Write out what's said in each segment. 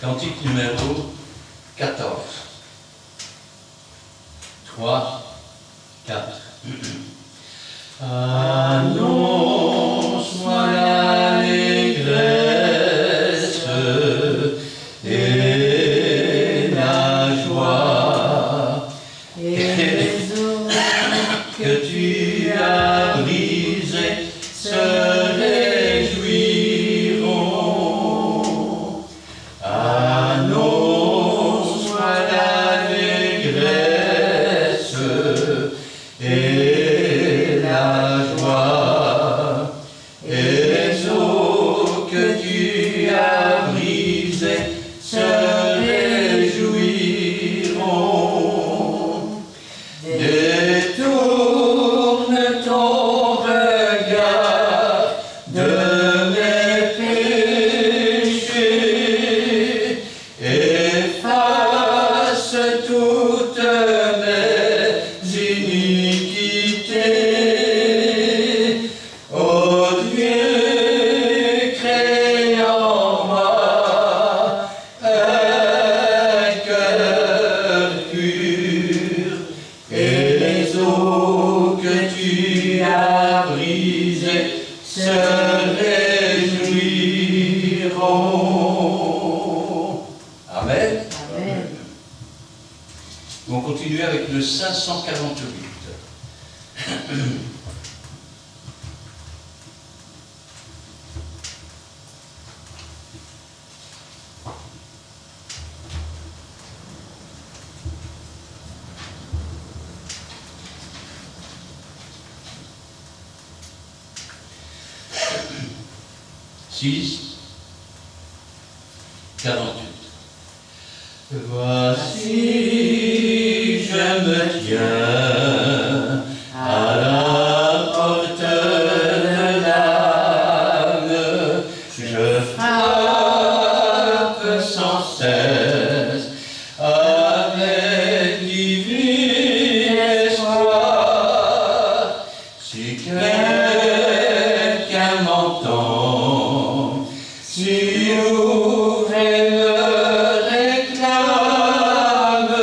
Cantique numéro 14. 3, 4. Annonce-moi l'allégresse et la joie que tu as brisées se réjouiront. Annonce-moi l'allégresse et la joie, et eaux que tu as brisées se réjouiront. Détourne ton regard de mes péchés, efface toutes mes iniquités. Ô Dieu, crée en moi un cœur pur, et les eaux que tu as brisées se réjouiront. Amen. Amen. On continue avec le 548. Six, 48. Voici, je me tiens à la porte de l'âme, je frappe sans cesse avec divin espoir. Si quelqu'un m'entend, si ouvre et me réclame,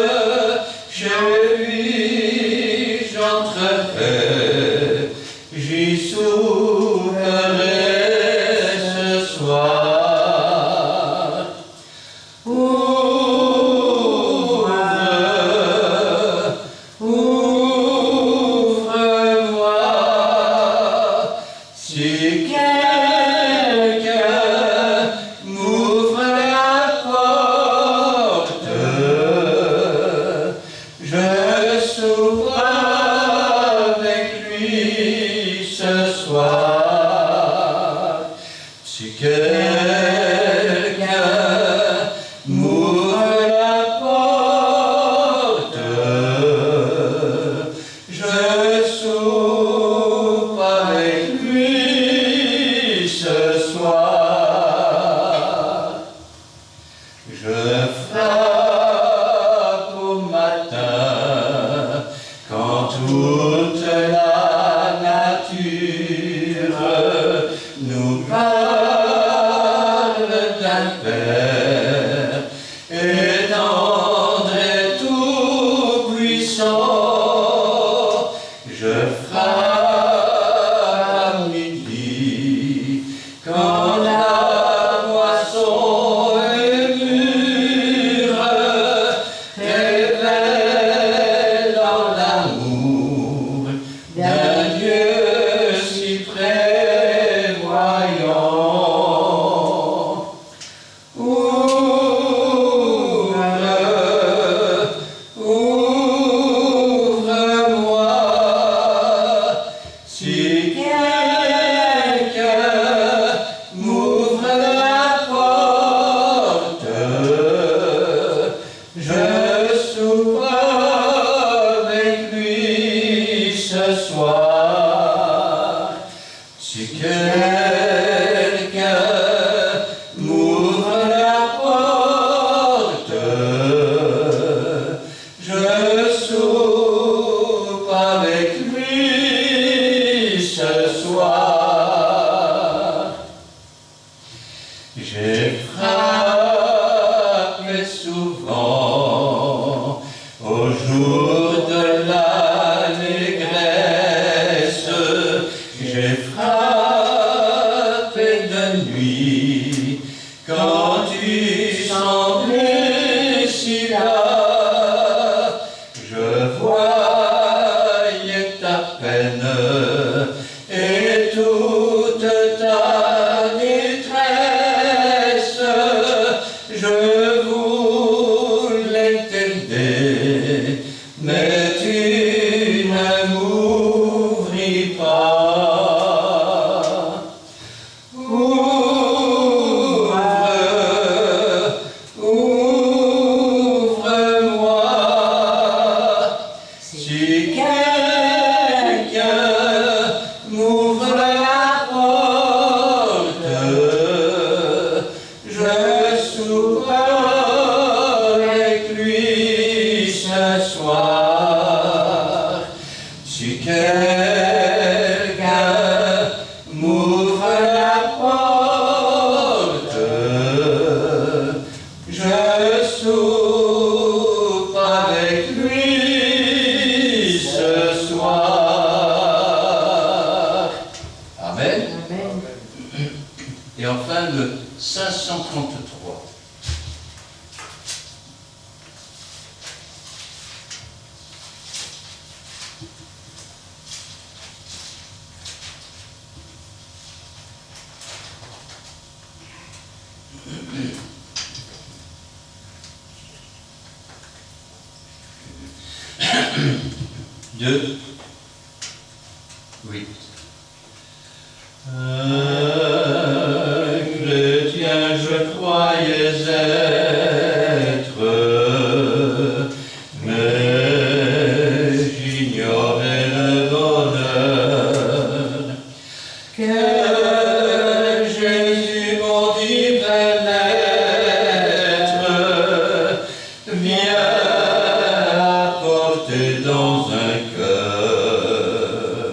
chez lui j'entrerai, j'y souperai ce soir. Ouvre-moi, si quelqu'un m'ouvre la porte, je souperai avec lui ce soir. Si quelqu'un m'ouvre la porte, je soupe avec lui ce soir. Je frappe au matin, quand toute la nature nous parle d'un Père étendre et tout-puissant. Je frappe à midi, quand la moisson est mûre, tu semblais si là, je voyais ta peine et toute ta détresse. Je voulais t'aider, mais tu ne m'ouvris pas. Ouvre-moi, si quelqu'un m'ouvre la porte, je souperai avec lui ce soir. Si quelqu'un m'ouvre la porte, je soupe avec lui ce soir. Amen. Amen. Et enfin le 533. Deux, huit. Chrétien, je croyais être, mais j'ignorais le bonheur que Jésus, mon divin être, vient apporter dans un cœur.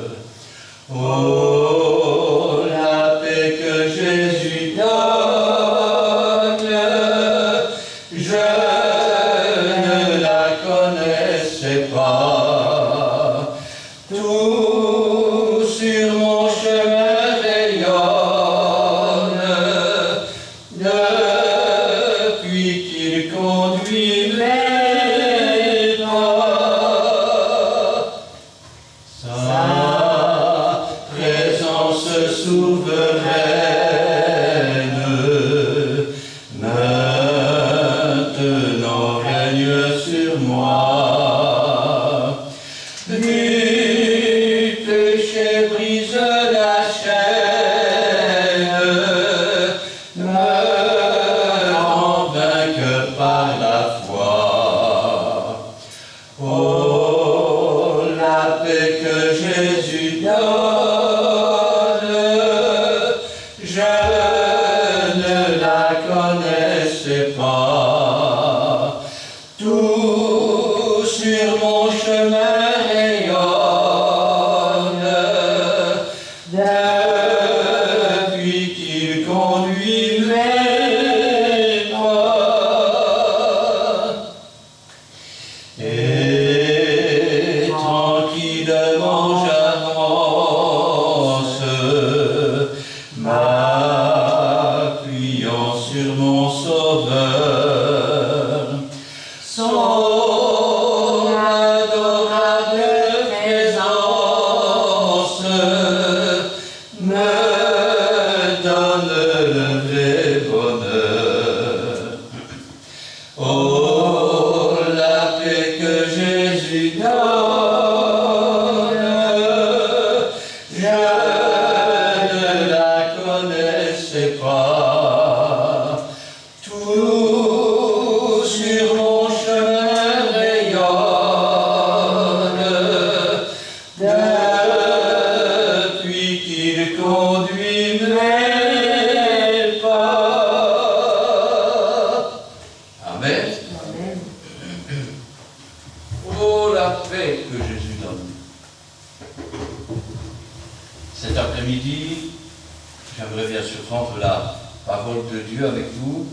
Oh, la paix que Jésus donne, je ne la connaissais pas. Tout sur mon chemin rayonne, depuis qu'il conduit mes pas. Sa présence souveraine maintenant règne sur moi. Du péché brise la chaîne, me rend vainqueur par la foi. Oh, la paix que Jésus donne, je ne la connaissais pas. Tout sur mon chemin rayonne, depuis qu'il conduit mes pas. Et tranquillement j'avance, m'appuyant sur mon Sauveur. Son adorable présence me donne le vrai bonheur. Oh, la paix que Jésus donne, je ne la connaissais pas. Tout sur mon chemin rayonne, depuis qu'il conduit mes pas. Amen. Amen. Oh, la paix que Jésus donne. Cet après-midi, j'aimerais bien sûr prendre la parole de Dieu avec vous.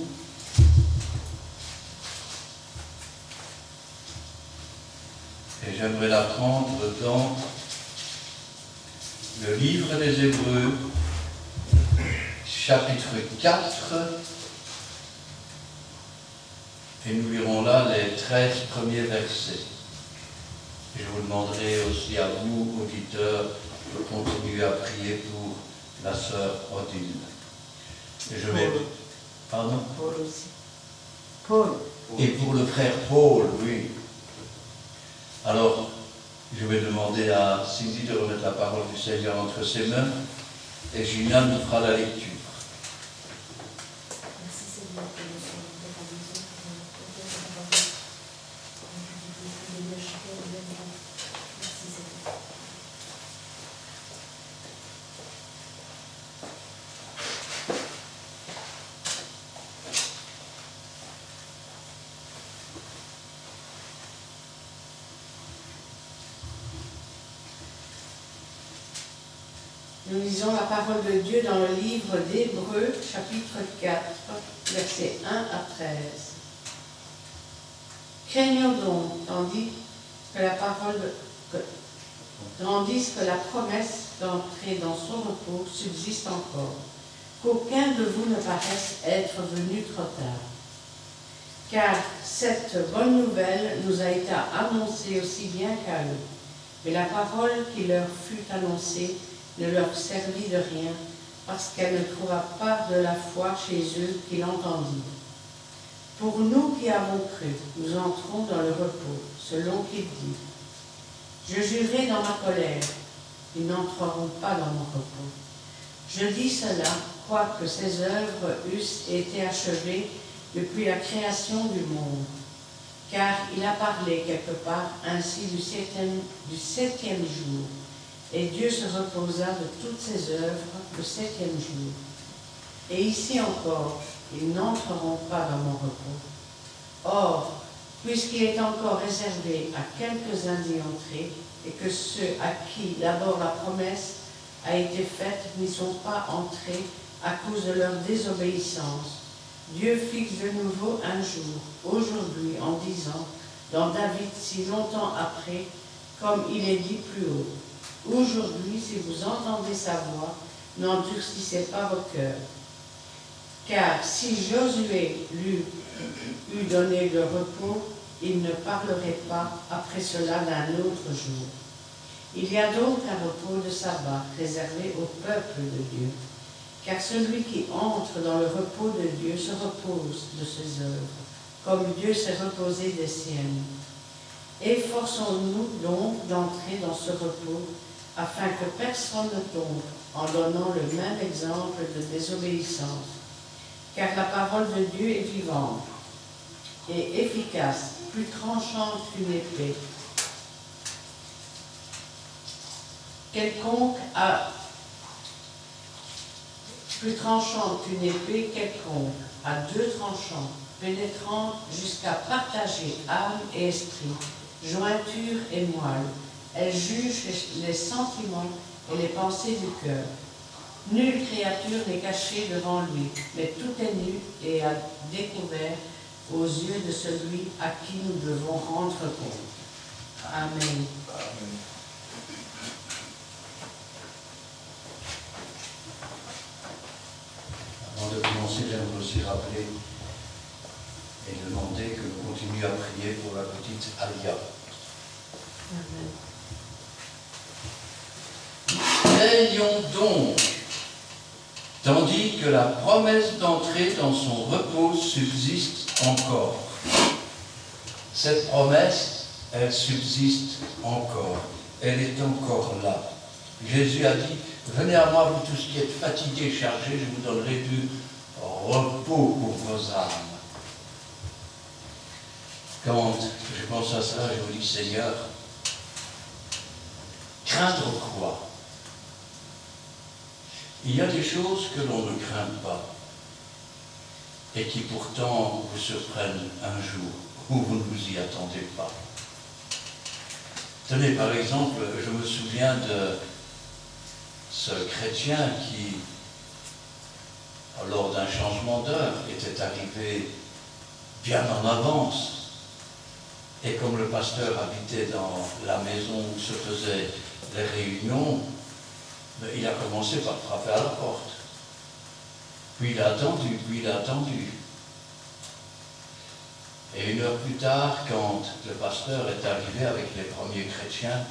Et j'aimerais la prendre dans le livre des Hébreux, chapitre 4, Et nous lirons là les 13 premiers versets. Je vous demanderai aussi à vous, auditeurs, de continuer à prier pour la sœur Odile. Et je vais... Pardon? Paul aussi. Paul. Et pour le frère Paul, oui. Alors, je vais demander à Cindy de remettre la parole du Seigneur entre ses mains et Julien nous fera la lecture. Merci Seigneur pour le soir de ta maison, pour la Merci Seigneur. Nous lisons la parole de Dieu dans le livre d'Hébreux, chapitre 4, versets 1 à 13. Craignons donc, tandis que la promesse d'entrer dans son repos subsiste encore, qu'aucun de vous ne paraisse être venu trop tard. Car cette bonne nouvelle nous a été annoncée aussi bien qu'à eux, mais la parole qui leur fut annoncée ne leur servit de rien, parce qu'elle ne trouva pas de la foi chez eux qui l'entendirent. Pour nous qui avons cru, nous entrons dans le repos, selon qu'il dit. Je jurai dans ma colère, ils n'entreront pas dans mon repos. Je dis cela, quoique ces œuvres eussent été achevées depuis la création du monde. Car il a parlé quelque part ainsi du septième jour. Et Dieu se reposa de toutes ses œuvres le septième jour. Et ici encore, ils n'entreront pas dans mon repos. Or, puisqu'il est encore réservé à quelques-uns d'y entrer, et que ceux à qui d'abord la promesse a été faite n'y sont pas entrés à cause de leur désobéissance, Dieu fixe de nouveau un jour, aujourd'hui, en disant, dans David si longtemps après, comme il est dit plus haut. Aujourd'hui, si vous entendez sa voix, n'endurcissez pas vos cœurs. Car si Josué lui eût donné le repos, il ne parlerait pas après cela d'un autre jour. Il y a donc un repos de sabbat réservé au peuple de Dieu. Car celui qui entre dans le repos de Dieu se repose de ses œuvres, comme Dieu s'est reposé des siennes. Efforçons-nous donc d'entrer dans ce repos, afin que personne ne tombe en donnant le même exemple de désobéissance. Car la parole de Dieu est vivante et efficace, plus tranchante qu'une épée. Plus tranchante qu'une épée quelconque, à deux tranchants, pénétrante jusqu'à partager âme et esprit, jointure et moelle. Elle juge les sentiments et les pensées du cœur. Nulle créature n'est cachée devant lui, mais tout est nu et à découvert aux yeux de celui à qui nous devons rendre compte. Amen. Avant de commencer, j'aimerais aussi rappeler et demander que nous continuions à prier pour la petite Alia. Amen. Craignons donc, tandis que la promesse d'entrer dans son repos subsiste encore. Cette promesse, elle subsiste encore. Elle est encore là. Jésus a dit, venez à moi, vous tous qui êtes fatigués, chargés, je vous donnerai du repos pour vos âmes. Quand je pense à ça, je vous dis, Seigneur, craindre quoi? Il y a des choses que l'on ne craint pas et qui pourtant vous surprennent un jour où vous ne vous y attendez pas. Tenez, par exemple, je me souviens de ce chrétien qui, lors d'un changement d'heure, était arrivé bien en avance. Et comme le pasteur habitait dans la maison où se faisaient les réunions, il a commencé par frapper à la porte. Puis il a attendu, Et 1 heure plus tard, quand le pasteur est arrivé avec les premiers chrétiens,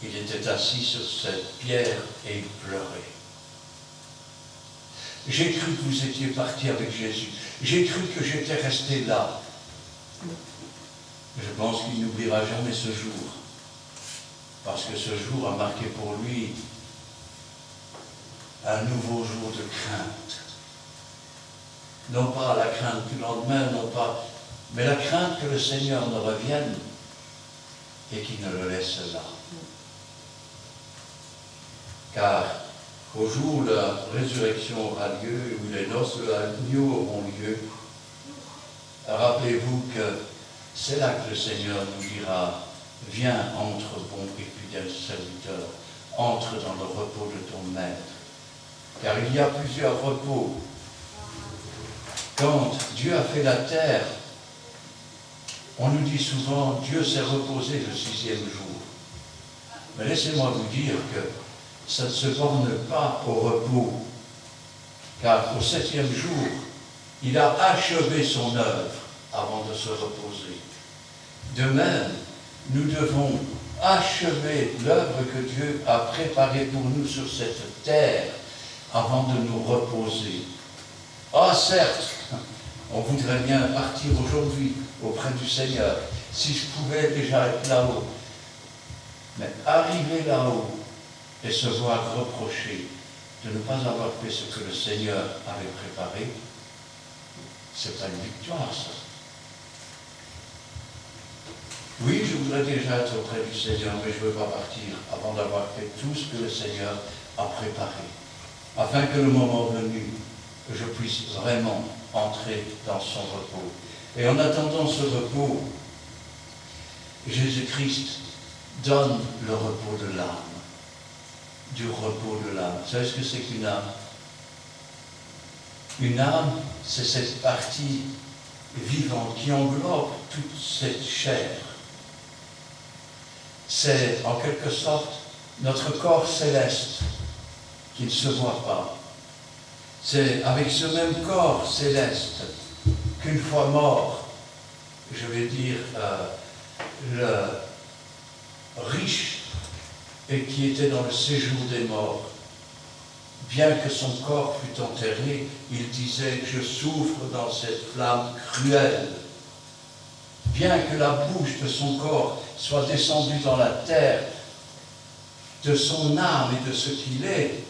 il était assis sur cette pierre et il pleurait. J'ai cru que vous étiez parti avec Jésus. J'ai cru que j'étais resté là. Je pense qu'il n'oubliera jamais ce jour. Parce que ce jour a marqué pour lui un nouveau jour de crainte. Non pas la crainte du lendemain, non pas, mais la crainte que le Seigneur ne revienne et qu'il ne le laisse là. Car au jour où la résurrection aura lieu, où les noces de l'agneau auront lieu, rappelez-vous que c'est là que le Seigneur nous dira, viens, entre, bon et fidèle serviteur, entre dans le repos de ton maître. Car il y a plusieurs repos. Quand Dieu a fait la terre, on nous dit souvent, Dieu s'est reposé le 6e jour. Mais laissez-moi vous dire que ça ne se borne pas au repos, car au 7e jour, il a achevé son œuvre avant de se reposer. De même, nous devons achever l'œuvre que Dieu a préparée pour nous sur cette terre avant de nous reposer. Ah, certes, on voudrait bien partir aujourd'hui auprès du Seigneur, si je pouvais déjà être là-haut. Mais arriver là-haut et se voir reprocher de ne pas avoir fait ce que le Seigneur avait préparé, c'est pas une victoire, ça. Oui, je voudrais déjà être auprès du Seigneur, mais je ne veux pas partir avant d'avoir fait tout ce que le Seigneur a préparé, afin que le moment venu, je puisse vraiment entrer dans son repos. Et en attendant ce repos, Jésus-Christ donne le repos de l'âme. Du repos de l'âme. Vous savez ce que c'est qu'une âme? Une âme, c'est cette partie vivante qui englobe toute cette chair. C'est en quelque sorte notre corps céleste qui ne se voit pas. C'est avec ce même corps céleste qu'une fois mort, je vais dire, le riche et qui était dans le séjour des morts, bien que son corps fût enterré, il disait « Je souffre dans cette flamme cruelle ». Bien que la bouche de son corps soit descendue dans la terre, de son âme et de ce qu'il est,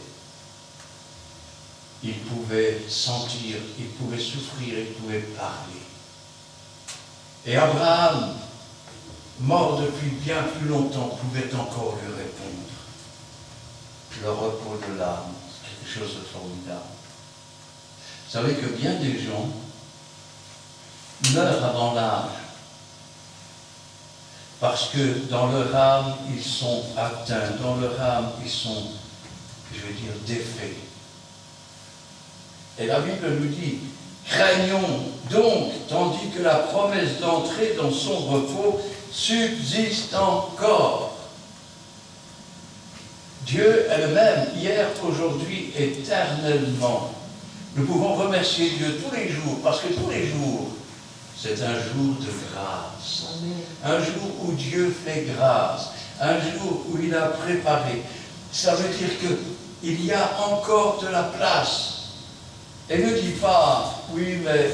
il pouvait sentir, il pouvait souffrir, il pouvait parler. Et Abraham, mort depuis bien plus longtemps, pouvait encore lui répondre. Le repos de l'âme, c'est quelque chose de formidable. Vous savez que bien des gens meurent avant l'âge, parce que dans leur âme, ils sont atteints, dans leur âme, ils sont, je veux dire, défaits. Et la Bible nous dit, craignons donc, tandis que la promesse d'entrer dans son repos subsiste encore. Dieu est le même, hier, aujourd'hui, éternellement. Nous pouvons remercier Dieu tous les jours, parce que tous les jours, c'est un jour de grâce. Un jour où Dieu fait grâce. Un jour où il a préparé. Ça veut dire qu'il y a encore de la place. Et ne dis pas, oui, mais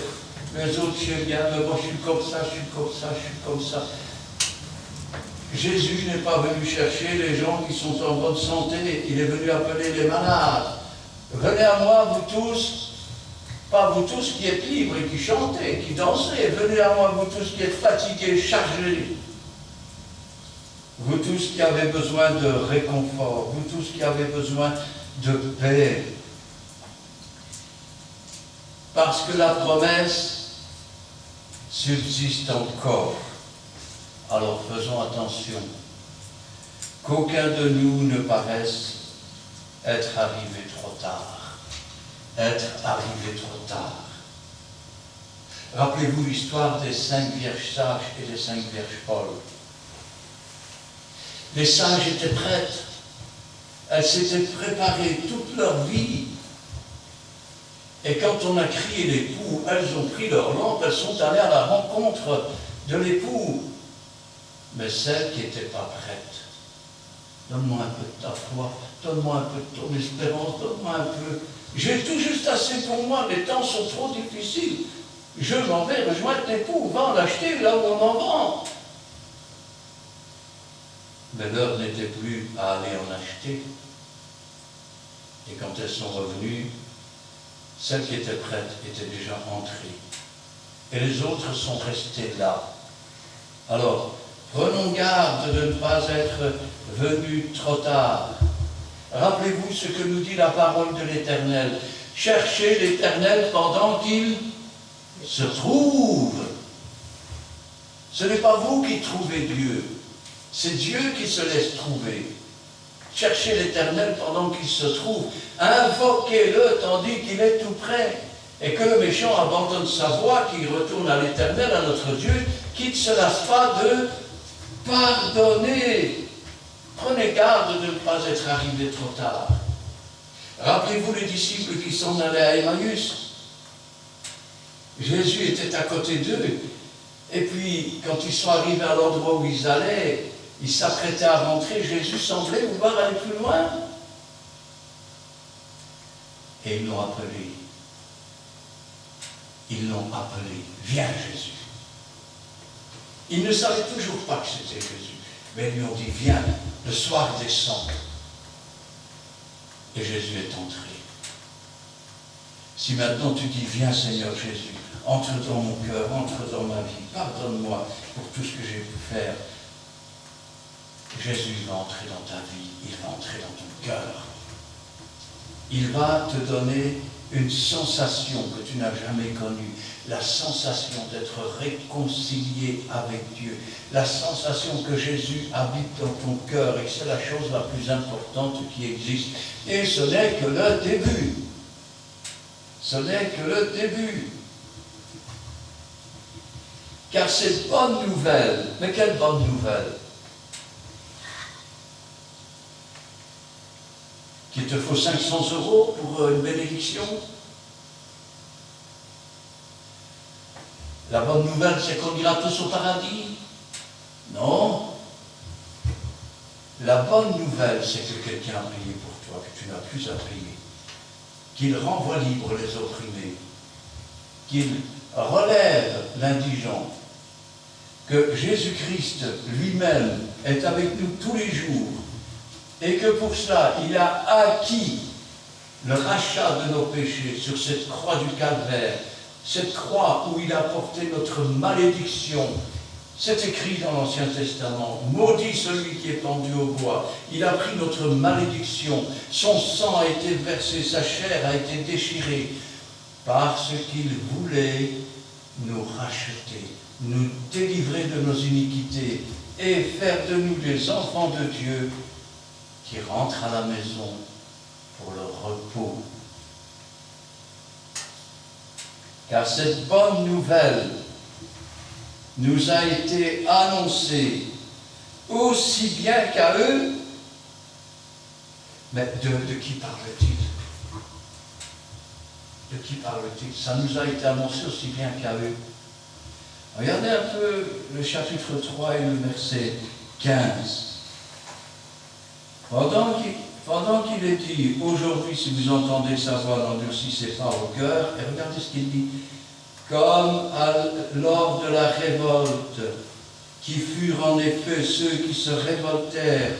les autres, c'est bien, mais moi je suis comme ça, je suis comme ça, je suis comme ça. Jésus n'est pas venu chercher les gens qui sont en bonne santé, il est venu appeler les malades. Venez à moi, vous tous, pas vous tous qui êtes libres et qui chantez, qui dansez, venez à moi, vous tous qui êtes fatigués, chargés. Vous tous qui avez besoin de réconfort, vous tous qui avez besoin de paix. Parce que la promesse subsiste encore. Alors faisons attention qu'aucun de nous ne paraisse être arrivé trop tard. Être arrivé trop tard. Rappelez-vous l'histoire des 5 vierges sages et des 5 vierges folles. Les sages étaient prêtes. Elles s'étaient préparées toute leur vie. Et quand on a crié l'époux, elles ont pris leur lampe, elles sont allées à la rencontre de l'époux. Mais celle qui n'était pas prête, donne-moi un peu de ta foi, donne-moi un peu de ton espérance, donne-moi un peu. J'ai tout juste assez pour moi, les temps sont trop difficiles. Je m'en vais rejoindre l'époux, va en acheter là où on en vend. Mais l'heure n'était plus à aller en acheter. Et quand elles sont revenues, celle qui était prête était déjà entrée. Et les autres sont restées là. Alors, prenons garde de ne pas être venus trop tard. Rappelez-vous ce que nous dit la parole de l'Éternel. Cherchez l'Éternel pendant qu'il se trouve. Ce n'est pas vous qui trouvez Dieu, c'est Dieu qui se laisse trouver. Cherchez l'Éternel pendant qu'il se trouve. Invoquez-le tandis qu'il est tout près. Et que le méchant abandonne sa voie, qu'il retourne à l'Éternel, à notre Dieu, qui ne se lasse pas de pardonner. Prenez garde de ne pas être arrivé trop tard. Rappelez-vous les disciples qui s'en allaient à Emmaüs. Jésus était à côté d'eux. Et puis, quand ils sont arrivés à l'endroit où ils allaient, ils s'apprêtaient à rentrer. Jésus semblait vouloir aller plus loin. Et ils l'ont appelé. Ils l'ont appelé. Viens, Jésus. Ils ne savaient toujours pas que c'était Jésus. Mais ils lui ont dit, viens, le soir descend. Et Jésus est entré. Si maintenant tu dis, viens Seigneur Jésus, entre dans mon cœur, entre dans ma vie, pardonne-moi pour tout ce que j'ai pu faire. Jésus va entrer dans ta vie, il va entrer dans ton cœur. Il va te donner une sensation que tu n'as jamais connue, la sensation d'être réconcilié avec Dieu, la sensation que Jésus habite dans ton cœur et que c'est la chose la plus importante qui existe. Et ce n'est que le début. Ce n'est que le début. Car cette bonne nouvelle, mais quelle bonne nouvelle? Qu'il te faut 500 € pour une bénédiction? La bonne nouvelle, c'est qu'on ira tous au paradis? Non. La bonne nouvelle, c'est que quelqu'un a payé pour toi, que tu n'as plus à payer. Qu'il renvoie libre les opprimés. Qu'il relève l'indigent. Que Jésus-Christ lui-même est avec nous tous les jours. Et que pour cela, il a acquis le rachat de nos péchés sur cette croix du calvaire, cette croix où il a porté notre malédiction. C'est écrit dans l'Ancien Testament, maudit celui qui est pendu au bois. Il a pris notre malédiction, son sang a été versé, sa chair a été déchirée, parce qu'il voulait nous racheter, nous délivrer de nos iniquités et faire de nous des enfants de Dieu qui rentrent à la maison pour le repos. Car cette bonne nouvelle nous a été annoncée aussi bien qu'à eux. Mais de qui parle-t-il? De qui parle-t-il? Ça nous a été annoncé aussi bien qu'à eux. Regardez un peu le chapitre 3 et le verset 15. Pendant qu'il est dit, aujourd'hui, si vous entendez sa voix, n'endurcissez pas au cœur, et regardez ce qu'il dit, comme lors de la révolte, qui furent en effet ceux qui se révoltèrent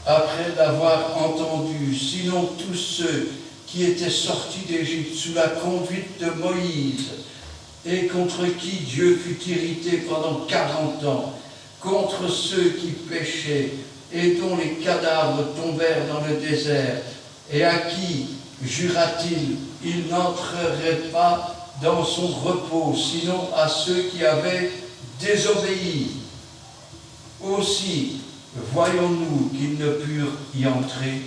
après l'avoir entendu, sinon tous ceux qui étaient sortis d'Égypte sous la conduite de Moïse, et contre qui Dieu fut irrité pendant 40 ans, contre ceux qui péchaient, et dont les cadavres tombèrent dans le désert, et à qui, jura-t-il, il n'entrerait pas dans son repos, sinon à ceux qui avaient désobéi. Aussi, voyons-nous qu'ils ne purent y entrer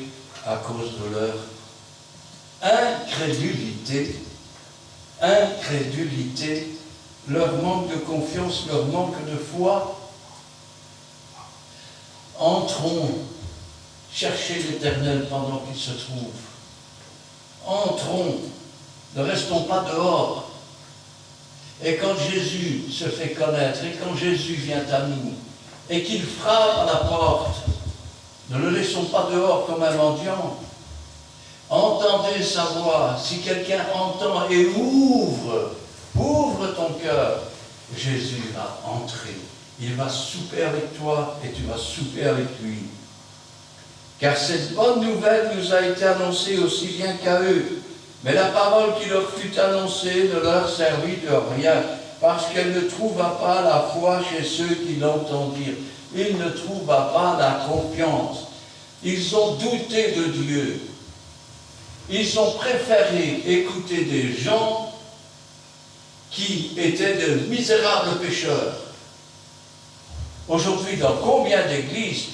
à cause de leur incrédulité, leur manque de confiance, leur manque de foi. Entrons, cherchez l'Éternel pendant qu'il se trouve. Entrons Ne restons pas dehors. Et quand Jésus se fait connaître, et quand Jésus vient à nous, et qu'il frappe à la porte, ne le laissons pas dehors comme un mendiant. Entendez sa voix. Si quelqu'un entend et ouvre ton cœur, Jésus va entrer. Il va souper avec toi et tu vas souper avec lui. Car cette bonne nouvelle nous a été annoncée aussi bien qu'à eux. Mais la parole qui leur fut annoncée ne leur servit de rien, parce qu'elle ne trouva pas la foi chez ceux qui l'entendirent. Ils ne trouva pas la confiance. Ils ont douté de Dieu. Ils ont préféré écouter des gens qui étaient de misérables pécheurs. Aujourd'hui, dans combien d'églises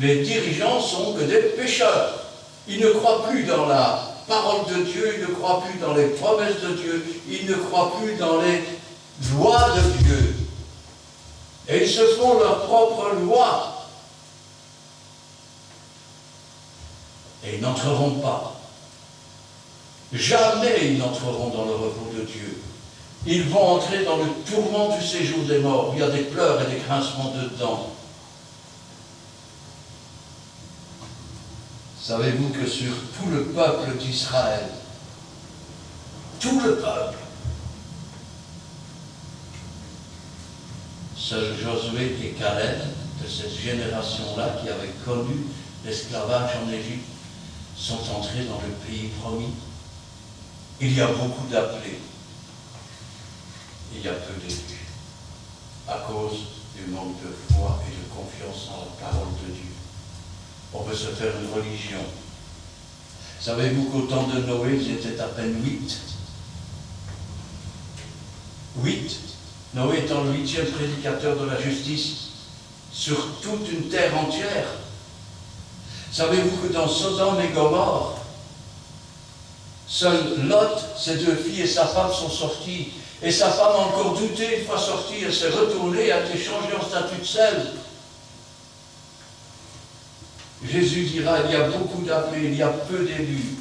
les dirigeants sont que des pécheurs? Ils ne croient plus dans la parole de Dieu, ils ne croient plus dans les promesses de Dieu, ils ne croient plus dans les lois de Dieu. Et ils se font leurs propres lois. Et ils n'entreront pas. Jamais ils n'entreront dans le repos de Dieu. Ils vont entrer dans le tourment du séjour des morts. Il y a des pleurs et des grincements de dents. Savez-vous que sur tout le peuple d'Israël, tout le peuple, seul Josué et Caleb, de cette génération-là qui avait connu l'esclavage en Égypte, sont entrés dans le pays promis. Il y a beaucoup d'appelés. Il y a peu d'élus, à cause du manque de foi et de confiance en la parole de Dieu. On veut se faire une religion. Savez-vous qu'au temps de Noé, ils étaient à peine 8. 8. Noé étant le 8e prédicateur de la justice sur toute une terre entière. Savez-vous que dans Sodome et Gomorrhe, seul Lot, ses 2 filles et sa femme sont sortis. Et sa femme a encore douté, une fois sortie, elle s'est retournée, a été changée en statue de sel. Jésus dira, il y a beaucoup d'appelés, il y a peu d'élus.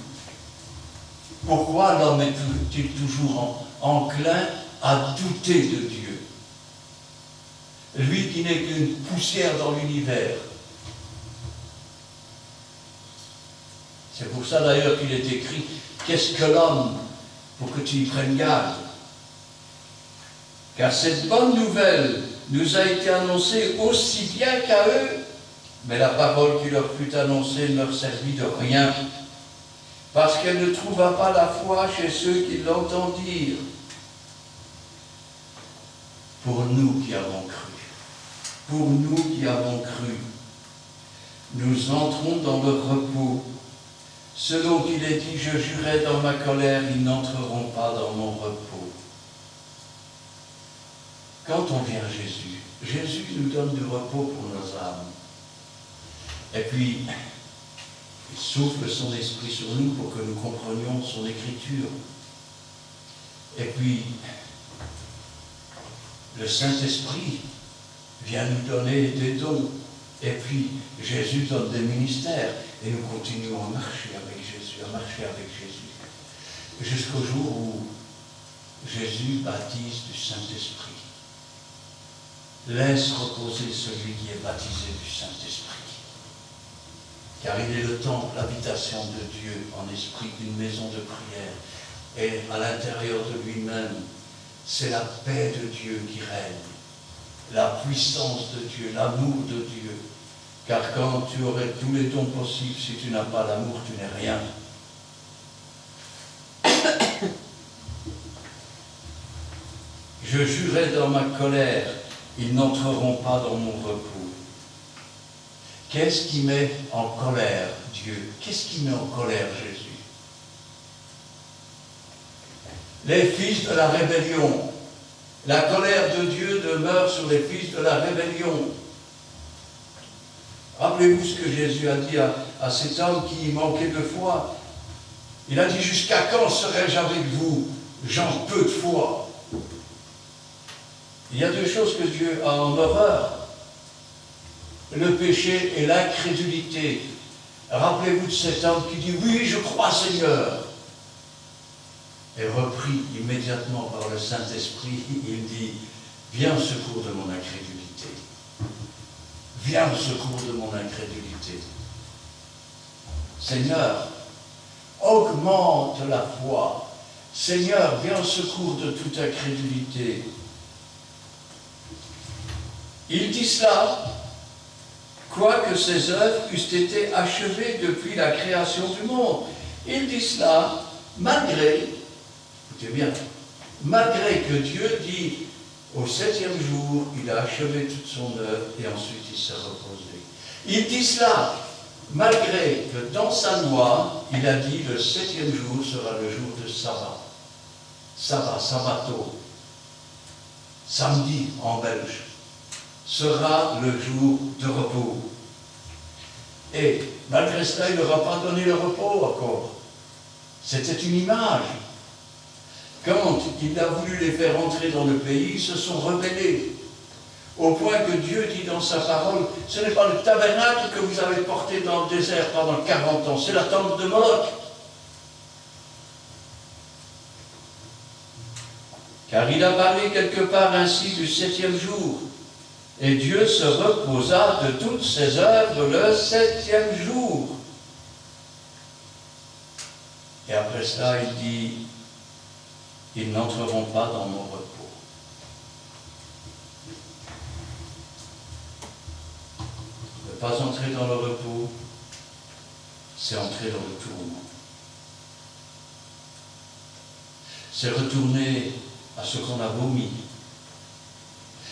Pourquoi l'homme est-il toujours enclin à douter de Dieu? Lui qui n'est qu'une poussière dans l'univers. C'est pour ça d'ailleurs qu'il est écrit, qu'est-ce que l'homme pour que tu y prennes garde? Car cette bonne nouvelle nous a été annoncée aussi bien qu'à eux, mais la parole qui leur fut annoncée ne leur servit de rien, parce qu'elle ne trouva pas la foi chez ceux qui l'entendirent. Pour nous qui avons cru, nous entrons dans le repos, selon qu'il est dit, je jurai dans ma colère, ils n'entreront pas dans mon repos. Quand on vient à Jésus, Jésus nous donne du repos pour nos âmes. Et puis, il souffle son esprit sur nous pour que nous comprenions son écriture. Et puis, le Saint-Esprit vient nous donner des dons. Et puis, Jésus donne des ministères. Et nous continuons à marcher avec Jésus, jusqu'au jour où Jésus baptise du Saint-Esprit. Laisse reposer celui qui est baptisé du Saint-Esprit. Car il est le temple, l'habitation de Dieu en esprit, d'une maison de prière. Et à l'intérieur de lui-même, c'est la paix de Dieu qui règne, la puissance de Dieu, l'amour de Dieu. Car quand tu aurais tous les dons possibles, si tu n'as pas l'amour, tu n'es rien. Je jurai dans ma colère, ils n'entreront pas dans mon repos. Qu'est-ce qui met en colère Dieu? Qu'est-ce qui met en colère Jésus? Les fils de la rébellion. La colère de Dieu demeure sur les fils de la rébellion. Rappelez-vous ce que Jésus a dit à cet homme qui manquait de foi. Il a dit, jusqu'à quand serai-je avec vous? J'en peu de foi. Il y a 2 choses que Dieu a en horreur. Le péché et l'incrédulité. Rappelez-vous de cet homme qui dit, oui, je crois Seigneur. est repris immédiatement par le Saint-Esprit. Il dit, viens au secours de mon incrédulité. Viens au secours de mon incrédulité. Seigneur, augmente la foi. Seigneur, viens au secours de toute incrédulité. Il dit cela, quoique ses œuvres eussent été achevées depuis la création du monde. Il dit cela malgré, écoutez bien, malgré que Dieu dit au 7e jour, il a achevé toute son œuvre et ensuite il s'est reposé. Il dit cela malgré que dans sa loi, il a dit le 7e jour sera le jour de sabbat. Sabbat, sabbato, samedi en belge, sera le jour de repos. Et malgré cela, il ne leur a pas donné le repos encore. C'était une image. Quand il a voulu les faire entrer dans le pays, ils se sont rebellés. Au point que Dieu dit dans sa parole, ce n'est pas le tabernacle que vous avez porté dans le désert pendant 40 ans, c'est la tente de Moloch. Car il a parlé quelque part ainsi du 7e jour. Et Dieu se reposa de toutes ses œuvres le 7e jour. Et après cela, il dit, ils n'entreront pas dans mon repos. Ne pas entrer dans le repos, c'est entrer dans le tourment. C'est retourner à ce qu'on a vomi.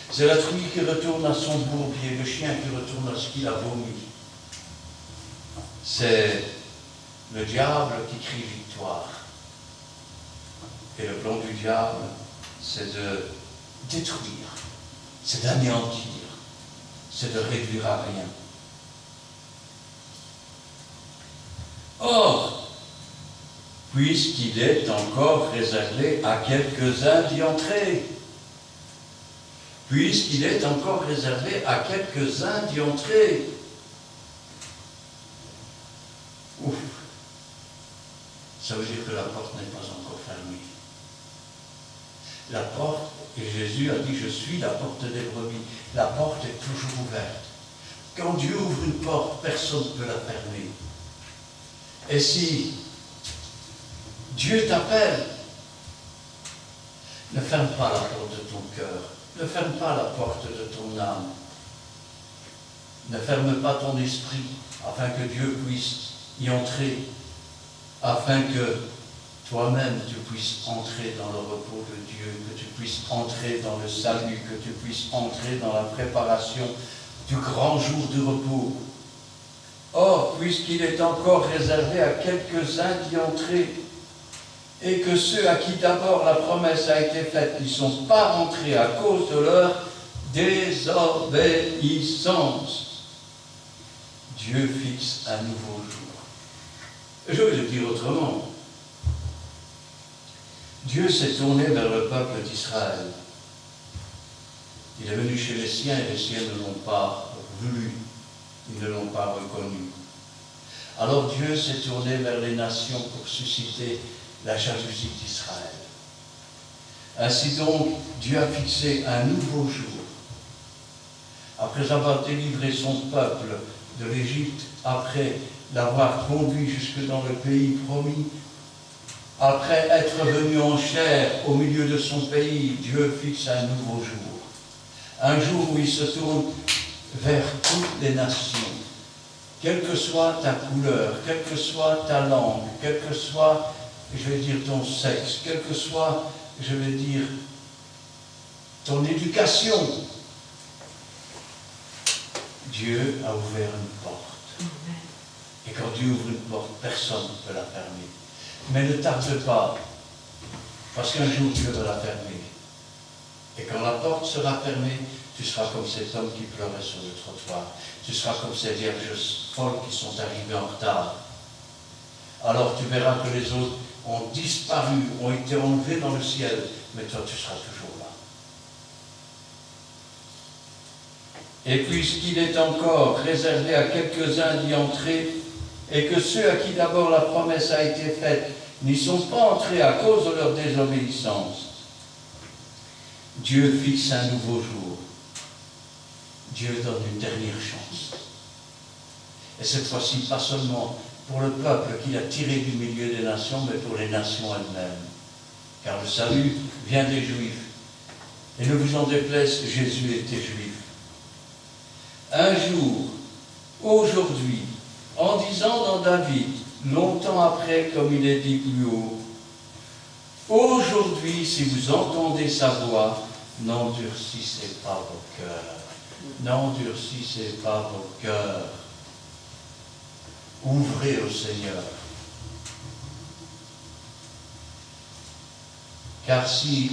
C'est la truie qui retourne à son bourbier, le chien qui retourne à ce qu'il a vomi. C'est le diable qui crie victoire. Et le plan du diable, c'est de détruire, c'est d'anéantir, c'est de réduire à rien. Or, puisqu'il est encore réservé à quelques-uns d'y entrer, puisqu'il est encore réservé à quelques-uns d'y entrer. Ouf, ça veut dire que la porte n'est pas encore fermée. La porte, et Jésus a dit, je suis la porte des brebis. La porte est toujours ouverte. Quand Dieu ouvre une porte, personne ne peut la fermer. Et si Dieu t'appelle, ne ferme pas la porte de ton cœur, ne ferme pas la porte de ton âme, ne ferme pas ton esprit, afin que Dieu puisse y entrer, afin que toi-même tu puisses entrer dans le repos de Dieu, que tu puisses entrer dans le salut, que tu puisses entrer dans la préparation du grand jour du repos. Or, puisqu'il est encore réservé à quelques-uns d'y entrer, et que ceux à qui d'abord la promesse a été faite n'y sont pas rentrés à cause de leur désobéissance, Dieu fixe un nouveau jour. Je vais le dire autrement. Dieu s'est tourné vers le peuple d'Israël. Il est venu chez les siens et les siens ne l'ont pas voulu, ils ne l'ont pas reconnu. Alors Dieu s'est tourné vers les nations pour susciter la jalousie d'Israël. Ainsi donc, Dieu a fixé un nouveau jour. Après avoir délivré son peuple de l'Égypte, après l'avoir conduit jusque dans le pays promis, après être venu en chair au milieu de son pays, Dieu fixe un nouveau jour. Un jour où il se tourne vers toutes les nations. Quelle que soit ta couleur, quelle que soit ta langue, quel que soit, je vais dire, ton sexe, quelle que soit, je vais dire, ton éducation, Dieu a ouvert une porte. Et quand Dieu ouvre une porte, personne ne peut la fermer. Mais ne tarde pas, parce qu'un jour Dieu va la fermer. Et quand la porte sera fermée, tu seras comme cet homme qui pleurait sur le trottoir. Tu seras comme ces vierges folles qui sont arrivées en retard. Alors tu verras que les autres ont disparu, ont été enlevés dans le ciel, mais toi tu seras toujours là. Et puisqu'il est encore réservé à quelques-uns d'y entrer, et que ceux à qui d'abord la promesse a été faite n'y sont pas entrés à cause de leur désobéissance. Dieu fixe un nouveau jour. Dieu donne une dernière chance. Et cette fois-ci, pas seulement pour le peuple qu'il a tiré du milieu des nations, mais pour les nations elles-mêmes. Car le salut vient des Juifs. Et ne vous en déplaise, Jésus était juif. Un jour, aujourd'hui, en disant dans David, longtemps après, comme il est dit plus haut, aujourd'hui, si vous entendez sa voix, n'endurcissez pas vos cœurs. N'endurcissez pas vos cœurs. Ouvrez au Seigneur. Car si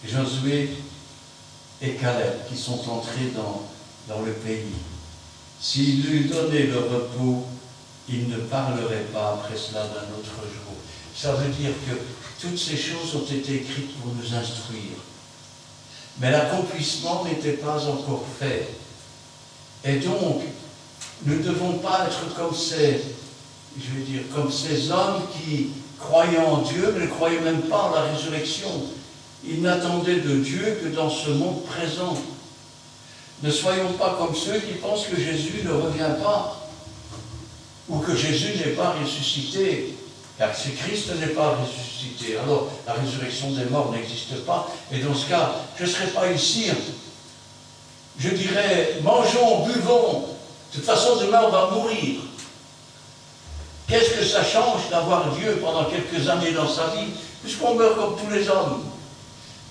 Josué et Caleb, qui sont entrés dans le pays, s'il lui donnait le repos, il ne parlerait pas après cela d'un autre jour. Ça veut dire que toutes ces choses ont été écrites pour nous instruire. Mais l'accomplissement n'était pas encore fait. Et donc, nous ne devons pas être comme ces hommes qui croyaient en Dieu, mais ne croyaient même pas en la résurrection. Ils n'attendaient de Dieu que dans ce monde présent. Ne soyons pas comme ceux qui pensent que Jésus ne revient pas, ou que Jésus n'est pas ressuscité. Car si Christ n'est pas ressuscité, alors la résurrection des morts n'existe pas. Et dans ce cas, je ne serai pas ici. Je dirais, mangeons, buvons. De toute façon, demain, on va mourir. Qu'est-ce que ça change d'avoir Dieu pendant quelques années dans sa vie, puisqu'on meurt comme tous les hommes?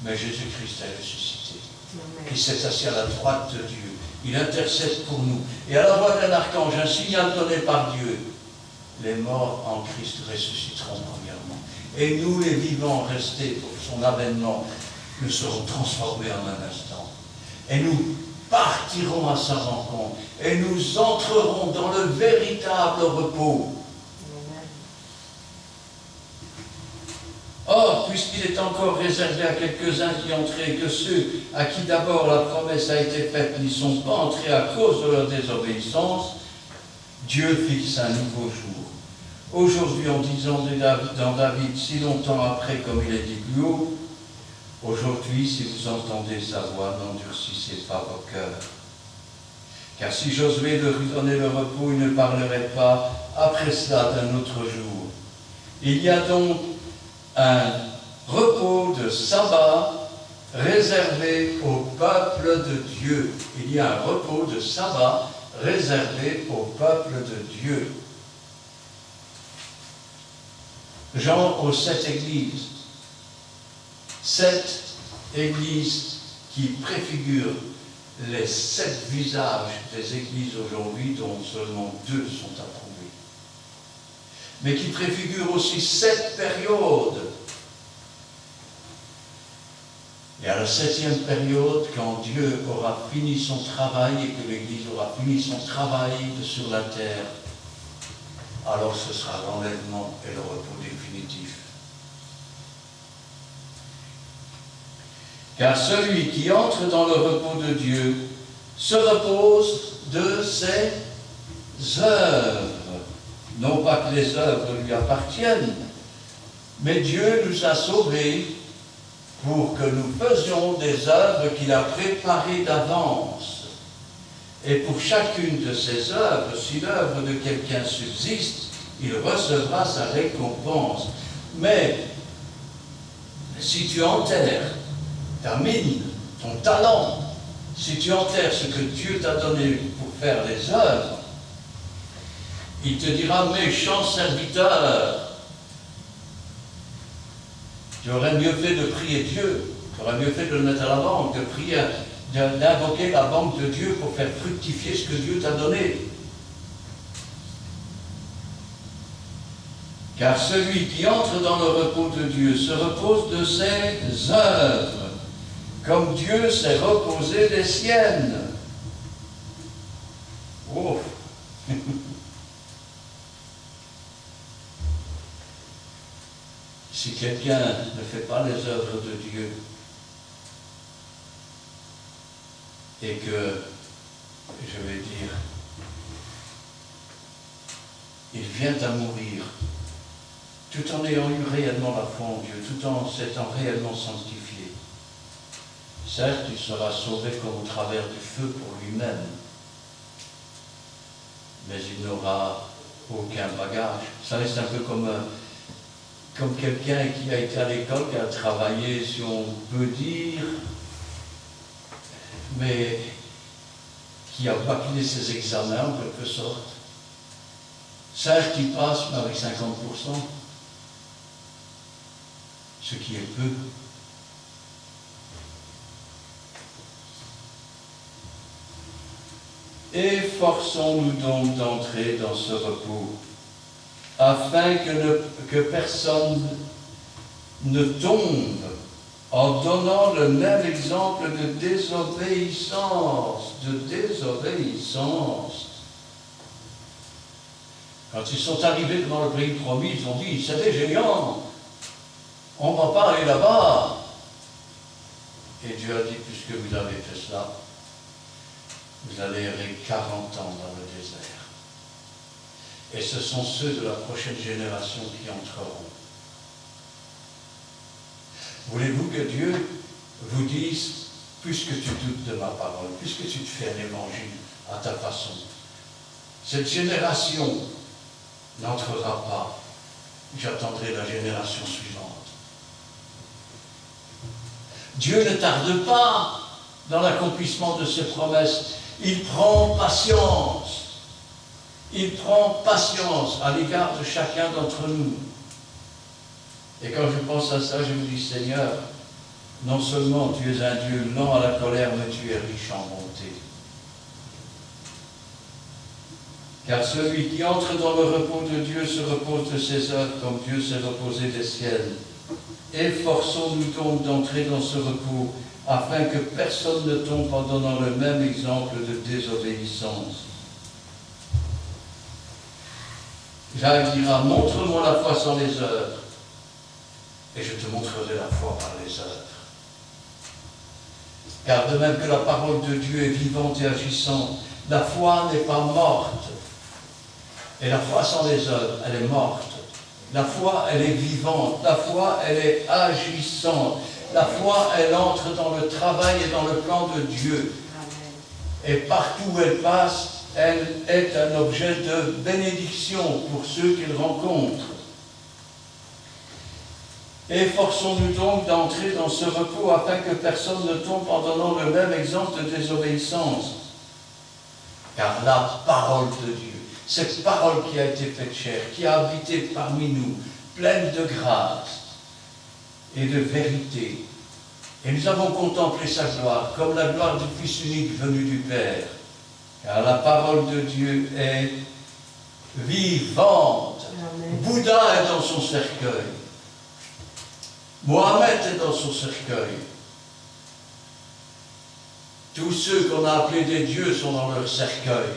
Mais Jésus-Christ est ressuscité. Il s'est assis à la droite de Dieu. Il intercède pour nous. Et à la voix d'un archange, un signal donné par Dieu, les morts en Christ ressusciteront premièrement. Et nous, les vivants restés pour son avènement, nous serons transformés en un instant. Et nous partirons à sa rencontre. Et nous entrerons dans le véritable repos. Or, puisqu'il est encore réservé à quelques-uns d'y entrer, que ceux à qui d'abord la promesse a été faite n'y sont pas entrés à cause de leur désobéissance, Dieu fixe un nouveau jour. Aujourd'hui, en disant dans David, si longtemps après, comme il est dit plus haut, aujourd'hui, si vous entendez sa voix, n'endurcissez pas vos cœurs. Car si Josué leur donnait le repos, il ne parlerait pas après cela d'un autre jour. Il y a donc un repos de sabbat réservé au peuple de Dieu. Il y a un repos de sabbat réservé au peuple de Dieu. Jean aux 7 églises. 7 églises qui préfigurent les 7 visages des églises aujourd'hui, dont seulement 2 sont approuvés. Mais qui préfigurent aussi 7 périodes. Et à la 7e période, quand Dieu aura fini son travail et que l'Église aura fini son travail sur la terre, alors ce sera l'enlèvement et le repos définitif. Car celui qui entre dans le repos de Dieu se repose de ses œuvres. Non pas que les œuvres lui appartiennent, mais Dieu nous a sauvés pour que nous faisions des œuvres qu'il a préparées d'avance. Et pour chacune de ces œuvres, si l'œuvre de quelqu'un subsiste, il recevra sa récompense. Mais si tu enterres ta mine, ton talent, si tu enterres ce que Dieu t'a donné pour faire les œuvres, il te dira, méchant serviteur, tu aurais mieux fait de prier Dieu, tu aurais mieux fait de le mettre à la banque, de prier, d'invoquer la banque de Dieu pour faire fructifier ce que Dieu t'a donné. Car celui qui entre dans le repos de Dieu se repose de ses œuvres, comme Dieu s'est reposé des siennes. Oh. Si quelqu'un ne fait pas les œuvres de Dieu et que, je vais dire, il vient à mourir, tout en ayant eu réellement la foi en Dieu, tout en s'étant réellement sanctifié. Certes, il sera sauvé comme au travers du feu pour lui-même, mais il n'aura aucun bagage. Ça reste un peu comme quelqu'un qui a été à l'école, qui a travaillé, si on peut dire, mais qui a bâclé ses examens en quelque sorte. Certes, il passe, mais avec 50%, ce qui est peu. Efforçons-nous donc d'entrer dans ce repos, afin que personne ne tombe en donnant le même exemple de désobéissance. Quand ils sont arrivés devant le pays promis, ils ont dit, c'est des géants, on ne va pas aller là-bas. Et Dieu a dit, puisque vous avez fait cela, vous allez errer 40 ans dans le désert. Et ce sont ceux de la prochaine génération qui entreront. Voulez-vous que Dieu vous dise, puisque tu doutes de ma parole, puisque tu te fais un évangile à ta façon, cette génération n'entrera pas, j'attendrai la génération suivante. Dieu ne tarde pas dans l'accomplissement de ses promesses. Il prend patience. Il prend patience à l'égard de chacun d'entre nous. Et quand je pense à ça, je me dis, Seigneur, non seulement tu es un Dieu lent à la colère, mais tu es riche en bonté. Car celui qui entre dans le repos de Dieu se repose de ses œuvres comme Dieu s'est reposé des ciels. Efforçons-nous donc d'entrer dans ce repos, afin que personne ne tombe en donnant le même exemple de désobéissance. Jacques dira, montre-moi la foi sans les œuvres, et je te montrerai la foi par les œuvres. Car de même que la parole de Dieu est vivante et agissante, la foi n'est pas morte. Et la foi sans les œuvres, elle est morte. La foi, elle est vivante. La foi, elle est agissante. La foi, elle entre dans le travail et dans le plan de Dieu. Amen. Et partout où elle passe, elle est un objet de bénédiction pour ceux qu'elle rencontre. Efforçons-nous donc d'entrer dans ce repos afin que personne ne tombe en donnant le même exemple de désobéissance. Car la parole de Dieu, cette parole qui a été faite chair, qui a habité parmi nous, pleine de grâce et de vérité. Et nous avons contemplé sa gloire, comme la gloire du Fils unique venu du Père. Car la parole de Dieu est vivante. Amen. Bouddha est dans son cercueil. Mohamed est dans son cercueil. Tous ceux qu'on a appelés des dieux sont dans leur cercueil.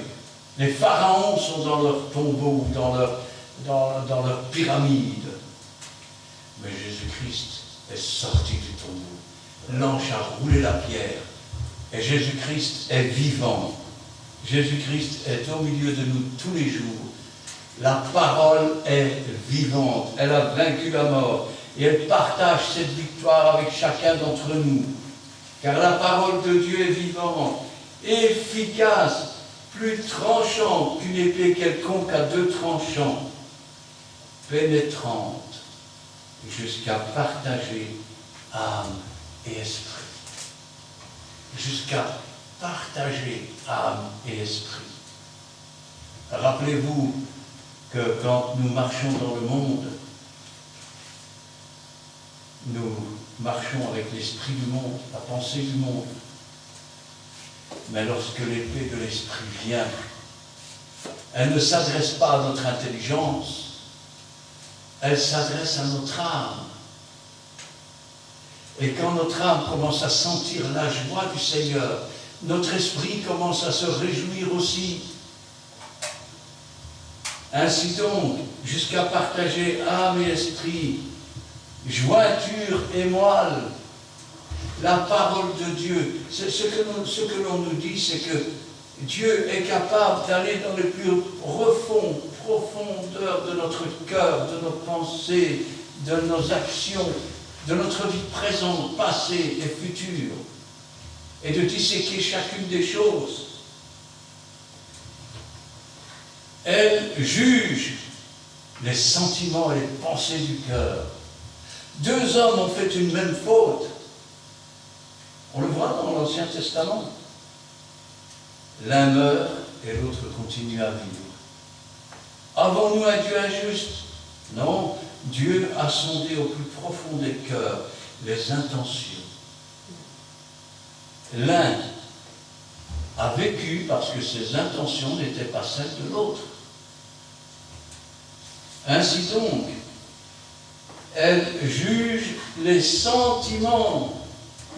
Les pharaons sont dans leur tombeau, dans leur pyramide. Mais Jésus-Christ est sorti du tombeau. L'ange a roulé la pierre. Et Jésus-Christ est vivant. Jésus-Christ est au milieu de nous tous les jours. La parole est vivante. Elle a vaincu la mort. Et elle partage cette victoire avec chacun d'entre nous. Car la parole de Dieu est vivante, efficace, plus tranchante qu'une épée quelconque à 2 tranchants, pénétrante jusqu'à partager âme et esprit. Jusqu'à partager âme et esprit. Rappelez-vous que quand nous marchons dans le monde, nous marchons avec l'esprit du monde, la pensée du monde. Mais lorsque l'épée de l'esprit vient, elle ne s'adresse pas à notre intelligence, elle s'adresse à notre âme. Et quand notre âme commence à sentir la joie du Seigneur, notre esprit commence à se réjouir aussi. Ainsi donc, jusqu'à partager âme et esprit, jointure et moelle, la parole de Dieu. Ce que l'on nous dit, c'est que Dieu est capable d'aller dans les plus profonds profondeurs de notre cœur, de nos pensées, de nos actions, de notre vie présente, passée et future, et de disséquer chacune des choses. Elle juge les sentiments et les pensées du cœur. Deux hommes ont fait une même faute. On le voit dans l'Ancien Testament. L'un meurt et l'autre continue à vivre. Avons-nous un Dieu injuste? Non, Dieu a sondé au plus profond des cœurs les intentions. L'un a vécu parce que ses intentions n'étaient pas celles de l'autre. Ainsi donc, elle juge les sentiments.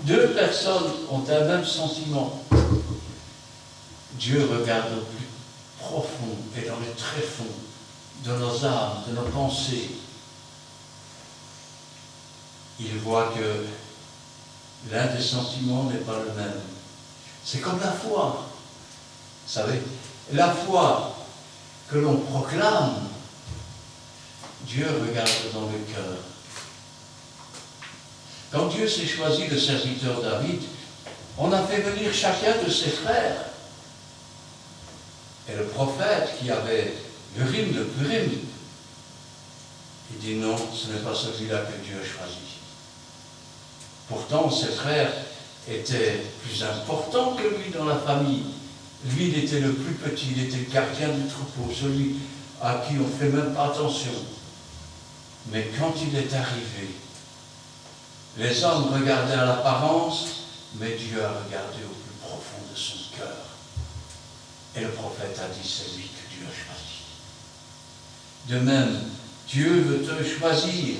Deux personnes ont un même sentiment. Dieu regarde au plus profond et dans les tréfonds de nos âmes, de nos pensées. Il voit que l'un des sentiments n'est pas le même. C'est comme la foi. Vous savez, la foi que l'on proclame, Dieu regarde dans le cœur. Quand Dieu s'est choisi le serviteur David, on a fait venir chacun de ses frères. Et le prophète qui avait l'Urim, le Purim, il dit non, ce n'est pas celui-là que Dieu a choisi. Pourtant, ses frères étaient plus importants que lui dans la famille. Lui, il était le plus petit, il était le gardien du troupeau, celui à qui on ne fait même pas attention. Mais quand il est arrivé, les hommes regardaient à l'apparence, mais Dieu a regardé au plus profond de son cœur. Et le prophète a dit, c'est lui que Dieu a choisi. De même, Dieu veut te choisir.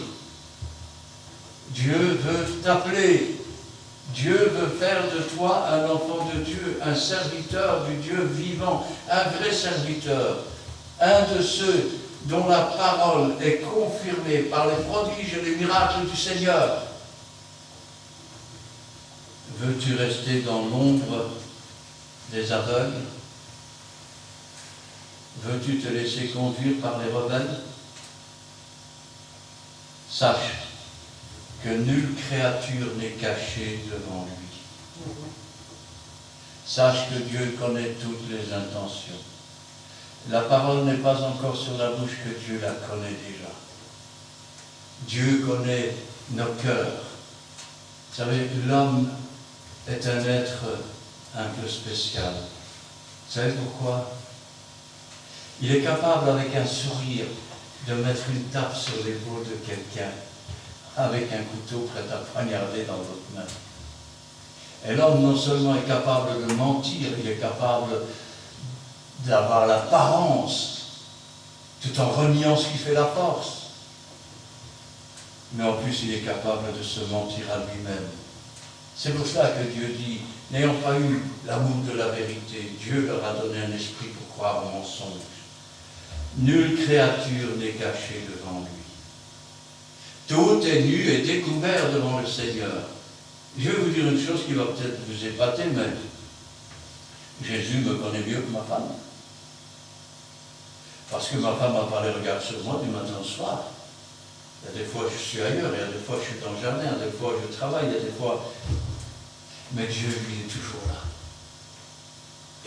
Dieu veut t'appeler. Dieu veut faire de toi un enfant de Dieu, un serviteur du Dieu vivant, un vrai serviteur, un de ceux dont la parole est confirmée par les prodiges et les miracles du Seigneur. Veux-tu rester dans l'ombre des aveugles? Veux-tu te laisser conduire par les rebelles? Sache que nulle créature n'est cachée devant lui. Sache que Dieu connaît toutes les intentions. La parole n'est pas encore sur la bouche que Dieu la connaît déjà. Dieu connaît nos cœurs. Vous savez, l'homme est un être un peu spécial. Vous savez pourquoi? Il est capable, avec un sourire, de mettre une tape sur l'épaule de quelqu'un, avec un couteau prêt à poignarder dans votre main. Et l'homme non seulement est capable de mentir, il est capable d'avoir l'apparence, tout en reniant ce qui fait la force. Mais en plus, il est capable de se mentir à lui-même. C'est pour ça que Dieu dit, n'ayant pas eu l'amour de la vérité, Dieu leur a donné un esprit pour croire au mensonge. Nulle créature n'est cachée devant lui. Tout est nu et découvert devant le Seigneur. Je vais vous dire une chose qui va peut-être vous épater, mais Jésus me connaît mieux que ma femme. Parce que ma femme n'a pas les regards sur moi du matin au soir. Il y a des fois je suis ailleurs, il y a des fois je suis dans le jardin, il y a des fois je travaille, il y a des fois... Mais Dieu, lui, est toujours là.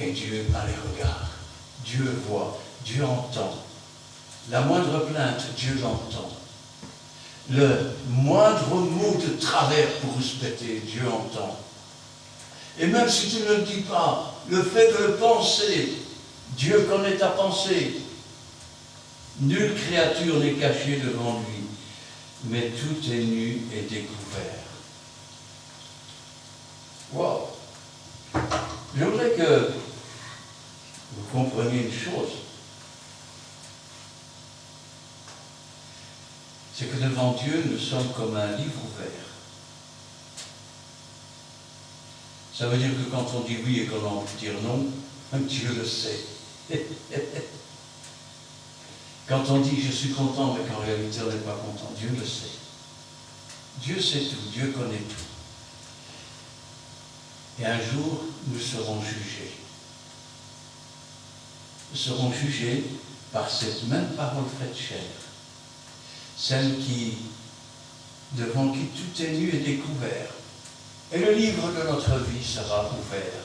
Et Dieu a les regards. Dieu voit, Dieu entend. La moindre plainte, Dieu l'entend. Le moindre mot de travers pour respecter, Dieu entend. Et même si tu ne le dis pas, le fait de le penser, Dieu connaît ta pensée. Nulle créature n'est cachée devant lui, mais tout est nu et découvert. Wow! Je voudrais que vous compreniez une chose. C'est que devant Dieu, nous sommes comme un livre ouvert. Ça veut dire que quand on dit oui et qu'on a envie de dire non, Dieu le sait. Quand on dit je suis content, mais qu'en réalité on n'est pas content, Dieu le sait. Dieu sait tout, Dieu connaît tout. Et un jour, nous serons jugés. Nous serons jugés par cette même parole faite chair, celle devant qui tout est nu et découvert, et le livre de notre vie sera ouvert.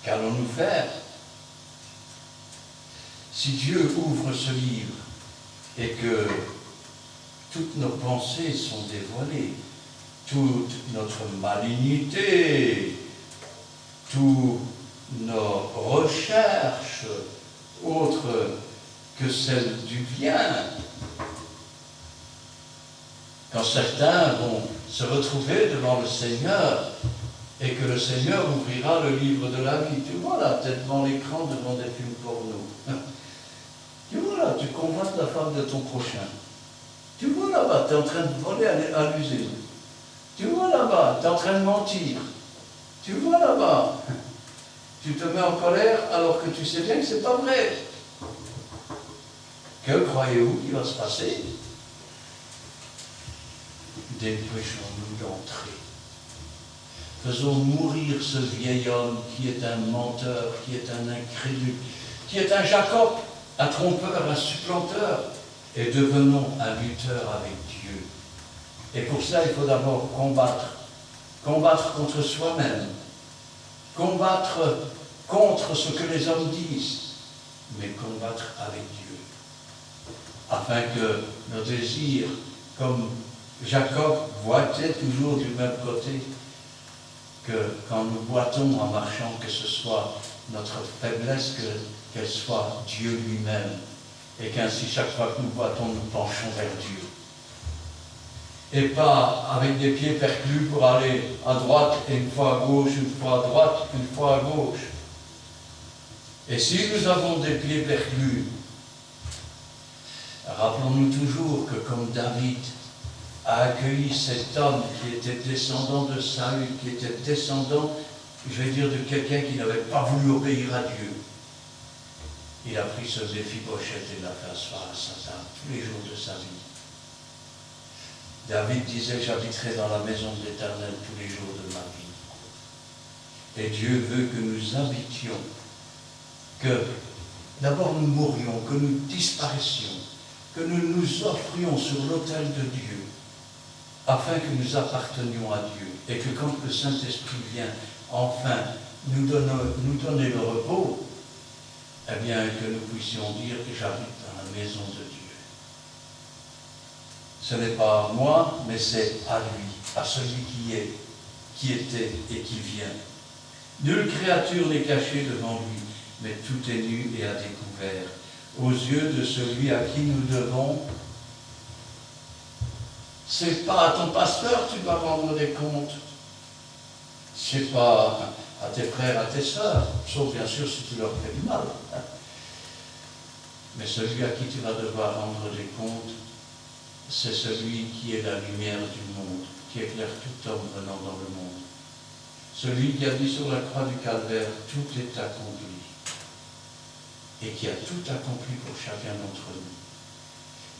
Qu'allons-nous faire si Dieu ouvre ce livre et que toutes nos pensées sont dévoilées, toute notre malignité, toutes nos recherches autres que celles du bien? Quand certains vont se retrouver devant le Seigneur et que le Seigneur ouvrira le livre de la vie, tu vois là, tête devant l'écran, devant des films porno. Tu vois là, tu convoites la femme de ton prochain. Tu vois là-bas, tu es en train de voler à l'usine. Tu vois là-bas, tu es en train de mentir. Tu vois là-bas, tu te mets en colère alors que tu sais bien que ce n'est pas vrai. Que croyez-vous qu'il va se passer? Dépêchons-nous d'entrer. Faisons mourir ce vieil homme qui est un menteur, qui est un incrédule, qui est un Jacob, un trompeur, un supplanteur, et devenons un lutteur avec Dieu. Et pour ça, il faut d'abord combattre. Combattre contre soi-même. Combattre contre ce que les hommes disent, mais combattre avec Dieu. Afin que nos désirs, comme Jacob boitait toujours du même côté, que quand nous boitons en marchant, que ce soit notre faiblesse, qu'elle soit Dieu lui-même, et qu'ainsi chaque fois que nous boitons, nous penchons vers Dieu. Et pas avec des pieds perclus pour aller à droite et une fois à gauche, une fois à droite, une fois à gauche. Et si nous avons des pieds perclus, rappelons-nous toujours que comme David a accueilli cet homme qui était descendant de Saül, qui était descendant, je vais dire, de quelqu'un qui n'avait pas voulu obéir à Dieu. Il a pris ce Méphibosheth et l'a fait asseoir à sa table tous les jours de sa vie. David disait, j'habiterai dans la maison de l'Éternel tous les jours de ma vie. Et Dieu veut que nous habitions, que d'abord nous mourions, que nous disparissions, que nous nous offrions sur l'autel de Dieu, afin que nous appartenions à Dieu, et que quand le Saint-Esprit vient enfin nous donner le repos, eh bien que nous puissions dire que j'habite dans la maison de Dieu. Ce n'est pas à moi, mais c'est à lui, à celui qui est, qui était et qui vient. Nulle créature n'est cachée devant lui, mais tout est nu et à découvert, aux yeux de celui à qui nous devons. C'est pas à ton pasteur que tu dois rendre des comptes. C'est pas à tes frères, à tes sœurs, sauf bien sûr si tu leur fais du mal. Mais celui à qui tu vas devoir rendre des comptes, c'est celui qui est la lumière du monde, qui éclaire tout homme venant dans le monde. Celui qui a dit sur la croix du calvaire, tout est accompli. Et qui a tout accompli pour chacun d'entre nous.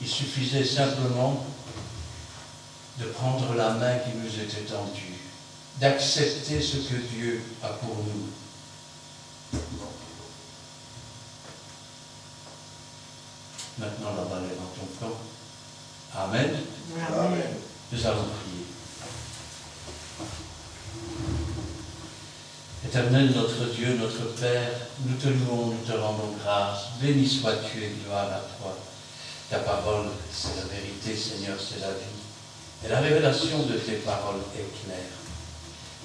Il suffisait simplement de prendre la main qui nous était tendue, d'accepter ce que Dieu a pour nous. Maintenant, la balle est dans ton camp. Amen. Amen. Nous allons prier. Éternel, notre Dieu, notre Père, nous te louons, nous te rendons grâce. Béni sois-tu et gloire à toi. Ta parole, c'est la vérité, Seigneur, c'est la vie. Et la révélation de tes paroles est claire.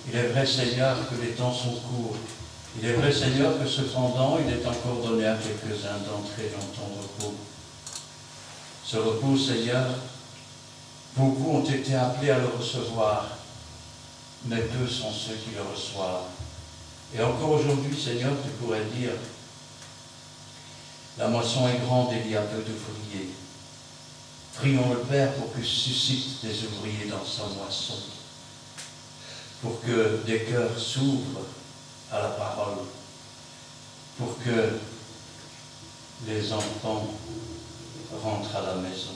Il est vrai, Seigneur, que les temps sont courts. Il est vrai, Seigneur, que cependant, il est encore donné à quelques-uns d'entrer dans ton repos. Ce repos, Seigneur, beaucoup ont été appelés à le recevoir, mais peu sont ceux qui le reçoivent. Et encore aujourd'hui, Seigneur, tu pourrais dire, la moisson est grande et il y a peu d'ouvriers. Prions le Père pour qu'il suscite des ouvriers dans sa moisson, pour que des cœurs s'ouvrent à la parole, pour que les enfants rentrent à la maison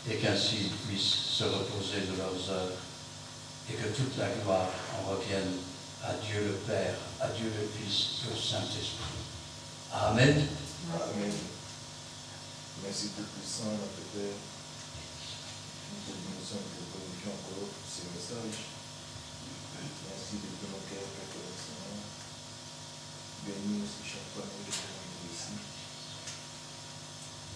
et qu'ainsi ils puissent se reposer de leurs œuvres et que toute la gloire en revienne à Dieu le Père, à Dieu le Fils et au Saint-Esprit. Amen. Amen. Merci Tout-Puissant, notre Père. Nous te bénissons et te glorifions encore pour ces messages. Merci de tout nos cœurs, Père Seigneur. Bénis aussi chaque fois nous les ici.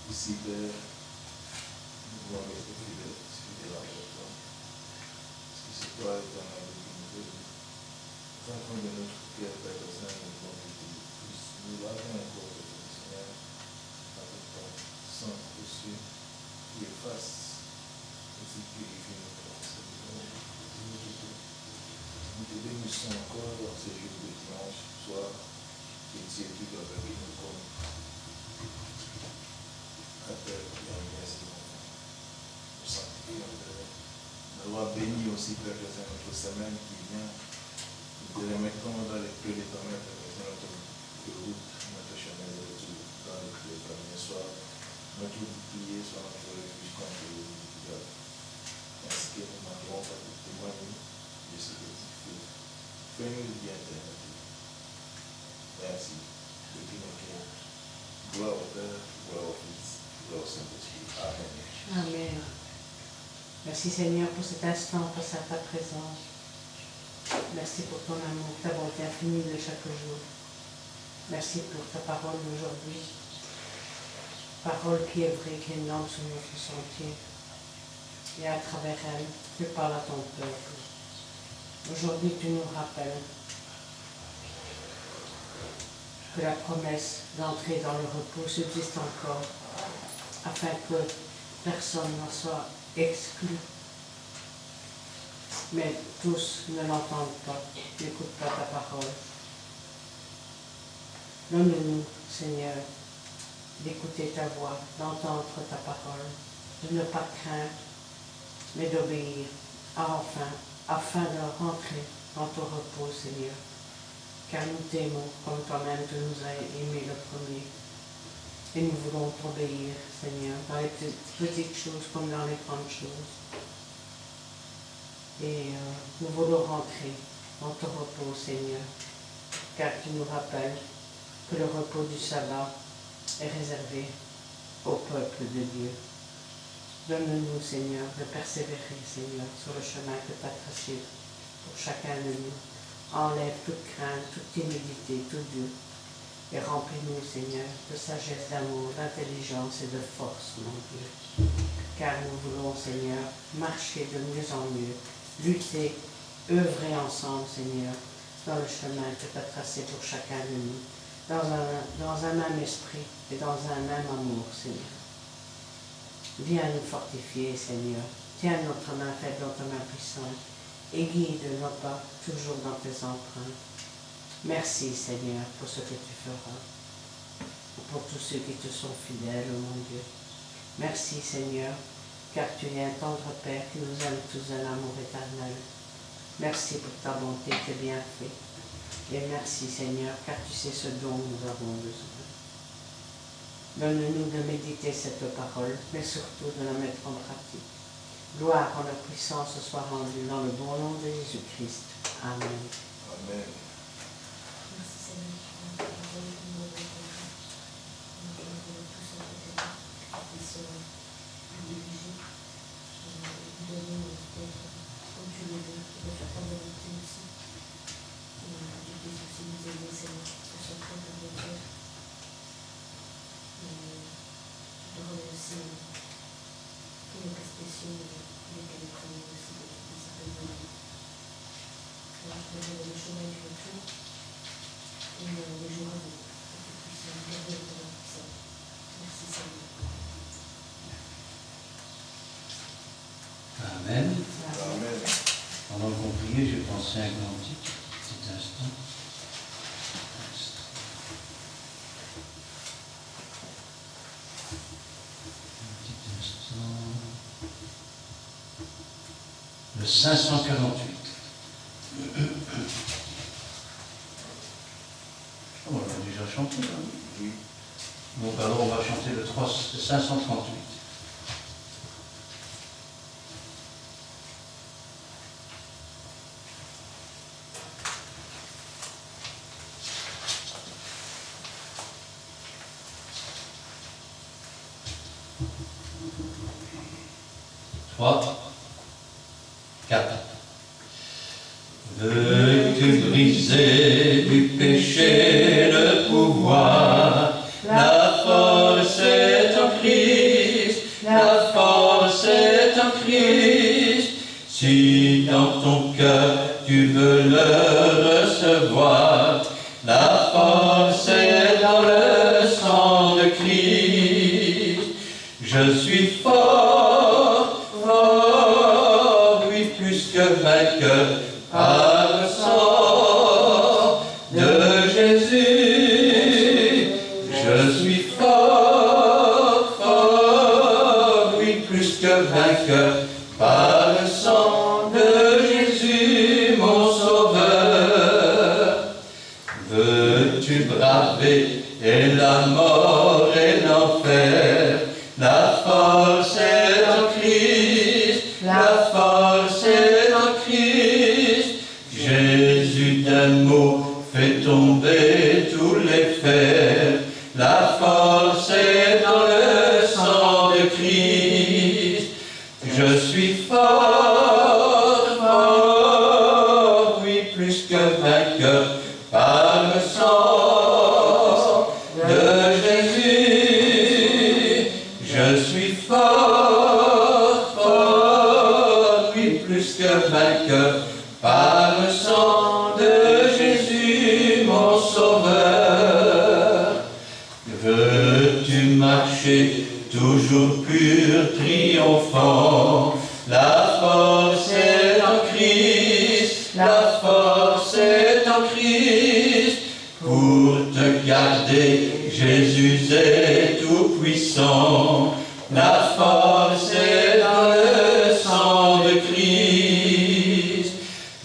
Ici, Père, nous voulons rester fidèles avec toi. Parce que c'est toi éternel qui nous aide. Au fond de notre cœur, Père Seigneur, nous voulons que tu puisses nous laver encore, Père Seigneur, avec ton sang précieux qui efface et qui purifie notre Seigneur. Nous te bénissons encore dans ces jours de dimanche soir et tu es toujours avec nous comme un Père qui a merci d'enfant. Nous sanctifions, Père. Nous allons bénir aussi, Père, notre semaine qui vient. Nous te remettons dans les pieds de ta main, Père, notre route, notre chemin de retour dans les premiers soirs. Notre bouclier soit notre refuge contre les diable. Ainsi que nous manquerons pas de témoigner de ce que tu fais. Fais-nous le bien, Père. Merci. Depuis nos cœurs. Gloire au Père, gloire au Fils, gloire au Saint-Esprit. Amen. Amen. Merci Seigneur pour cet instant face à ta présence. Merci pour ton amour, ta bonté infinie de chaque jour. Merci pour ta parole d'aujourd'hui. Parole qui est vraie, qui est énorme sur notre sentier. Et à travers elle, tu parles à ton peuple. Aujourd'hui, tu nous rappelles que la promesse d'entrer dans le repos subsiste encore, afin que personne n'en soit exclu. Mais tous ne l'entendent pas, n'écoutent pas ta parole. Donne-nous, Seigneur, d'écouter ta voix, d'entendre ta parole, de ne pas craindre, mais d'obéir, afin de rentrer dans ton repos, Seigneur. Car nous t'aimons comme toi-même tu nous as aimés le premier. Et nous voulons t'obéir, Seigneur, dans les petites choses comme dans les grandes choses. Et nous voulons rentrer dans ton repos, Seigneur, car tu nous rappelles que le repos du sabbat est réservé au peuple de Dieu. Donne-nous, Seigneur, de persévérer, Seigneur, sur le chemin que tu as tracé pour chacun de nous. Enlève toute crainte, toute timidité, tout doute, et remplis-nous, Seigneur, de sagesse, d'amour, d'intelligence et de force, mon Dieu. Car nous voulons, Seigneur, marcher de mieux en mieux, lutter, œuvrer ensemble, Seigneur, dans le chemin que tu as tracé pour chacun de nous, dans un même esprit et dans un même amour, Seigneur. Viens nous fortifier, Seigneur. Tiens notre main faible dans ta main puissante et guide nos pas toujours dans tes empreintes. Merci, Seigneur, pour ce que tu feras, pour tous ceux qui te sont fidèles, oh mon Dieu. Merci, Seigneur, car tu es un tendre Père qui nous aime tous d'un amour éternel. Merci pour ta bonté, tes bienfaits. Et merci, Seigneur, car tu sais ce dont nous avons besoin. Donne-nous de méditer cette parole, mais surtout de la mettre en pratique. Gloire en la puissance soit rendue dans le bon nom de Jésus-Christ. Amen. Amen. Merci Seigneur pour la parole que nous avons entendue. Nous voulons tous entendre et se diriger et nous donner d'être comme tu le veux, de faire ta volonté aussi. Et que tu puisses aussi nous aider, Seigneur, à sortir de nos cœurs. Et je te remercie pour les cas spéciaux lesquels nous prenons aussi, que tu puisses intervenir. Alors, je vais le chemin du retour et les jours à venir, que tu puisses nous garder de ton puissance. Merci Seigneur. Amen. Amen. Pendant qu'on priait, j'ai pensé à un cantique, petit instant. Le 548. On l'a déjà chanté, hein? Oui. Donc alors on va chanter le 538. 3, 4. Veux-tu briser du péché le pouvoir? La force est en Christ, la force est en Christ. Si dans ton cœur tu veux le recevoir, la force est dans le sang de Christ. Je suis fort, fort, oui, plus que vainqueur, par le sang de Jésus. Je suis fort, fort, oui, plus que vainqueur, par le sang de Jésus, mon Sauveur. Veux-tu braver et la mort et l'enfer? La force est en Christ, la force est en Christ. Jésus d'un mot fait tomber tous les fers. La force est dans le sang de Christ. Je suis fort, fort, oui, plus que vainqueur, par le sang de Jésus. Je suis fort, fort, oui, plus que vainqueur, par le sang de Jésus, mon Sauveur. Veux-tu marcher toujours pur, triomphant? La force est en Christ, la force est en Christ. Pour te garder, Jésus est tout puissant. La force est dans le sang de Christ.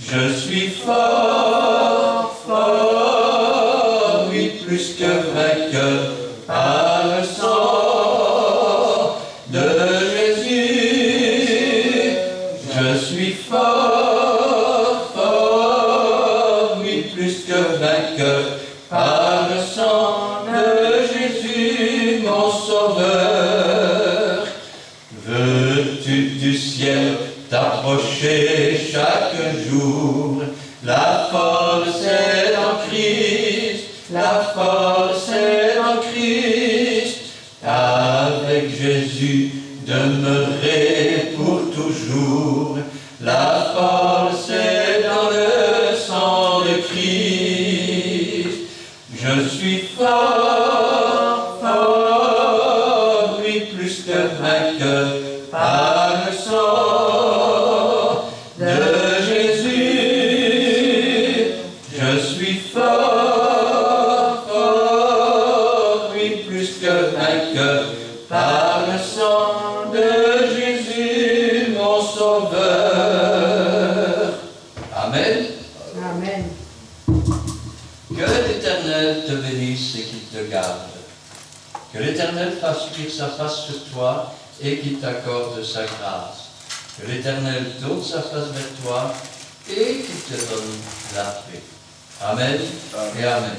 Je suis fort, fort, oui, plus que vainqueur, par le sang de Jésus. Je suis fort, fort, oui, plus que vainqueur, par le sang de Jésus, mon Sauveur. Veux-tu du ciel t'approcher chaque jour? La force est en Christ, la force est en Christ. Avec Jésus demeurer pour toujours. La force est dans le sang de Christ. Je suis fort, fort, oui, plus que vainqueur, par le sang de Jésus. Je suis fort, fort, oui, plus que vainqueur, par le sang de Jésus, mon Sauveur. Amen. Amen. Que l'Éternel te bénisse et qu'il te garde. Que l'Éternel fasse luire sa face sur toi et qu'il t'accorde sa grâce. Que l'Éternel tourne sa face vers toi et qu'il te donne la paix. Amen et Amen.